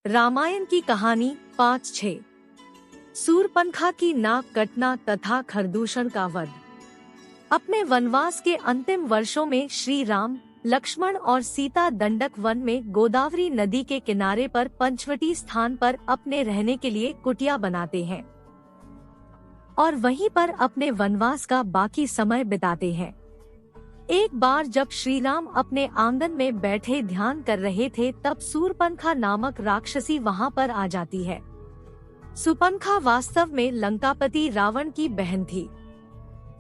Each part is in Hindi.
रामायण की कहानी 5-6। सूर्पनखा की नाक कटना तथा खरदूषण का वध। अपने वनवास के अंतिम वर्षों में श्री राम, लक्ष्मण और सीता दंडक वन में गोदावरी नदी के किनारे पर पंचवटी स्थान पर अपने रहने के लिए कुटिया बनाते हैं और वहीं पर अपने वनवास का बाकी समय बिताते हैं। एक बार जब श्री राम अपने आंगन में बैठे ध्यान कर रहे थे, तब सूर्पनखा नामक राक्षसी वहां पर आ जाती है। सूर्पनखा वास्तव में लंकापति रावण की बहन थी।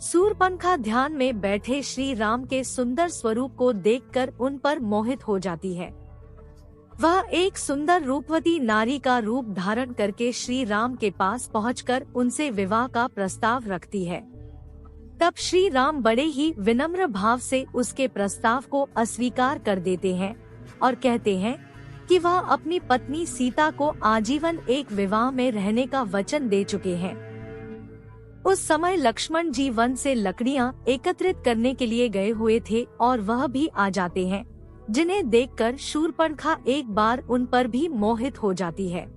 सूर्पनखा ध्यान में बैठे श्री राम के सुंदर स्वरूप को देखकर उन पर मोहित हो जाती है। वह एक सुंदर रूपवती नारी का रूप धारण करके श्री राम के पास पहुंचकर उनसे विवाह का प्रस्ताव रखती है। तब श्री राम बड़े ही विनम्र भाव से उसके प्रस्ताव को अस्वीकार कर देते हैं और कहते हैं कि वह अपनी पत्नी सीता को आजीवन एक विवाह में रहने का वचन दे चुके हैं। उस समय लक्ष्मण जी वन से लकड़ियां एकत्रित करने के लिए गए हुए थे और वह भी आ जाते हैं, जिन्हें देखकर शूर्पणखा एक बार उन पर भी मोहित हो जाती है।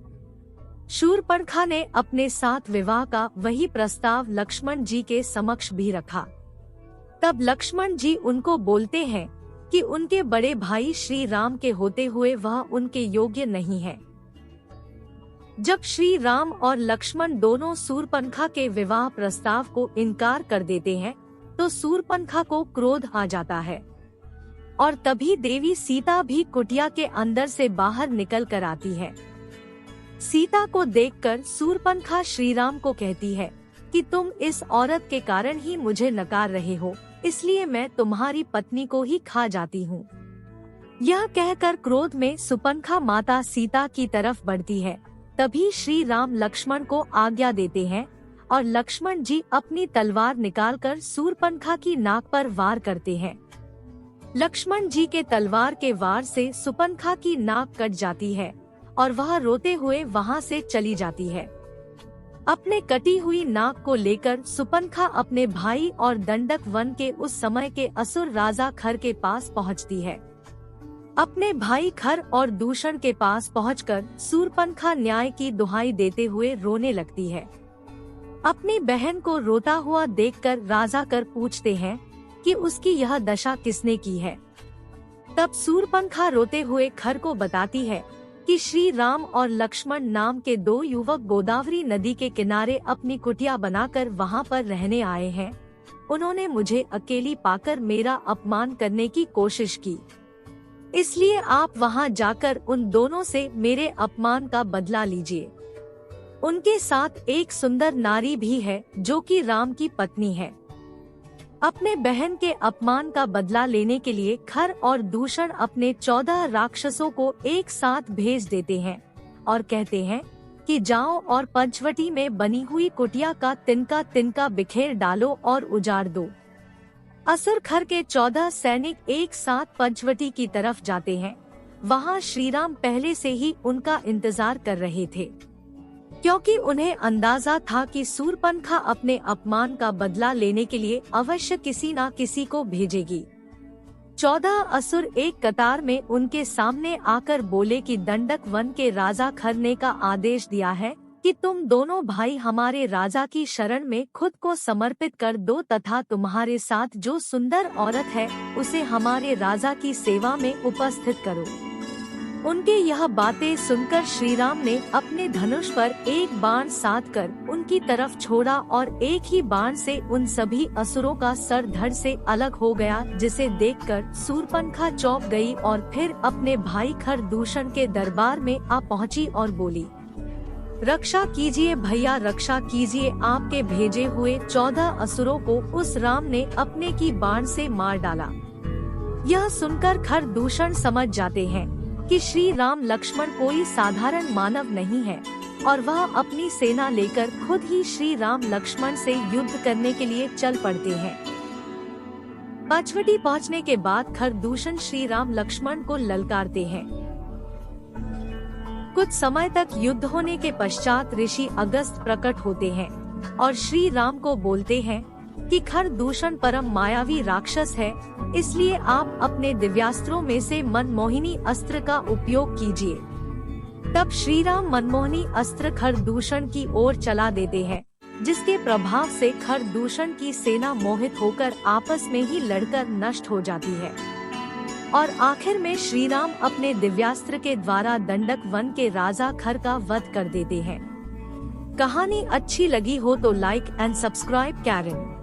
शूर्पणखा ने अपने साथ विवाह का वही प्रस्ताव लक्ष्मण जी के समक्ष भी रखा। तब लक्ष्मण जी उनको बोलते हैं कि उनके बड़े भाई श्री राम के होते हुए वह उनके योग्य नहीं है। जब श्री राम और लक्ष्मण दोनों शूर्पणखा के विवाह प्रस्ताव को इनकार कर देते हैं, तो शूर्पणखा को क्रोध आ जाता है और तभी देवी सीता भी कुटिया के अंदर से बाहर निकल कर आती है। सीता को देखकर शूर्पणखा श्री राम को कहती है कि तुम इस औरत के कारण ही मुझे नकार रहे हो, इसलिए मैं तुम्हारी पत्नी को ही खा जाती हूँ। यह कहकर क्रोध में शूर्पणखा माता सीता की तरफ बढ़ती है। तभी श्री राम लक्ष्मण को आज्ञा देते हैं और लक्ष्मण जी अपनी तलवार निकालकर शूर्पणखा की नाक पर वार करते हैं। लक्ष्मण जी के तलवार के वार से शूर्पणखा की नाक कट जाती है और वह रोते हुए वहां से चली जाती है। अपने कटी हुई नाक को लेकर शूर्पणखा अपने भाई और दंडक वन के उस समय के असुर राजा खर के पास पहुंचती है। अपने भाई खर और दूषण के पास पहुंचकर शूर्पणखा न्याय की दुहाई देते हुए रोने लगती है। अपनी बहन को रोता हुआ देखकर राजा कर पूछते हैं कि उसकी यह दशा किसने की है। तब शूर्पणखा रोते हुए खर को बताती है कि श्री राम और लक्ष्मण नाम के दो युवक गोदावरी नदी के किनारे अपनी कुटिया बनाकर वहां पर रहने आए हैं। उन्होंने मुझे अकेली पाकर मेरा अपमान करने की कोशिश की, इसलिए आप वहां जाकर उन दोनों से मेरे अपमान का बदला लीजिए। उनके साथ एक सुंदर नारी भी है जो कि राम की पत्नी है। अपने बहन के अपमान का बदला लेने के लिए खर और दूषण अपने 14 राक्षसों को एक साथ भेज देते हैं और कहते हैं कि जाओ और पंचवटी में बनी हुई कुटिया का तिनका तिनका बिखेर डालो और उजाड़ दो। असुर खर के 14 सैनिक एक साथ पंचवटी की तरफ जाते हैं। वहां श्रीराम पहले से ही उनका इंतजार कर रहे थे, क्योंकि उन्हें अंदाजा था कि शूर्पणखा अपने अपमान का बदला लेने के लिए अवश्य किसी न किसी को भेजेगी। 14 असुर एक कतार में उनके सामने आकर बोले कि दंडक वन के राजा खर ने का आदेश दिया है कि तुम दोनों भाई हमारे राजा की शरण में खुद को समर्पित कर दो तथा तुम्हारे साथ जो सुंदर औरत है उसे हमारे राजा की सेवा में उपस्थित करो। उनके यह बातें सुनकर श्रीराम ने अपने धनुष पर एक बाण साध कर उनकी तरफ छोड़ा और एक ही बाण से उन सभी असुरों का सर धड़ से अलग हो गया, जिसे देखकर शूर्पणखा चौंक गई और फिर अपने भाई खर दूषण के दरबार में आ पहुंची और बोली, रक्षा कीजिए भैया, रक्षा कीजिए। आपके भेजे हुए 14 असुरों को उस राम ने अपने की बाण से मार डाला। यह सुनकर खर दूषण समझ जाते हैं कि श्री राम लक्ष्मण कोई साधारण मानव नहीं है और वह अपनी सेना लेकर खुद ही श्री राम लक्ष्मण से युद्ध करने के लिए चल पड़ते हैं। पंचवटी पहुंचने के बाद खर दूषण श्री राम लक्ष्मण को ललकारते हैं। कुछ समय तक युद्ध होने के पश्चात ऋषि अगस्त प्रकट होते हैं और श्री राम को बोलते हैं कि खर दूषण परम मायावी राक्षस है, इसलिए आप अपने दिव्यास्त्रों में से मनमोहिनी अस्त्र का उपयोग कीजिए। तब श्री राम मनमोहनी अस्त्र खरदूषण की ओर चला देते हैं, जिसके प्रभाव से खरदूषण की सेना मोहित होकर आपस में ही लड़कर नष्ट हो जाती है और आखिर में श्री राम अपने दिव्यास्त्र के द्वारा दंडक वन के राजा खर का वध कर देते हैं। कहानी अच्छी लगी हो तो लाइक एंड सब्सक्राइब करें।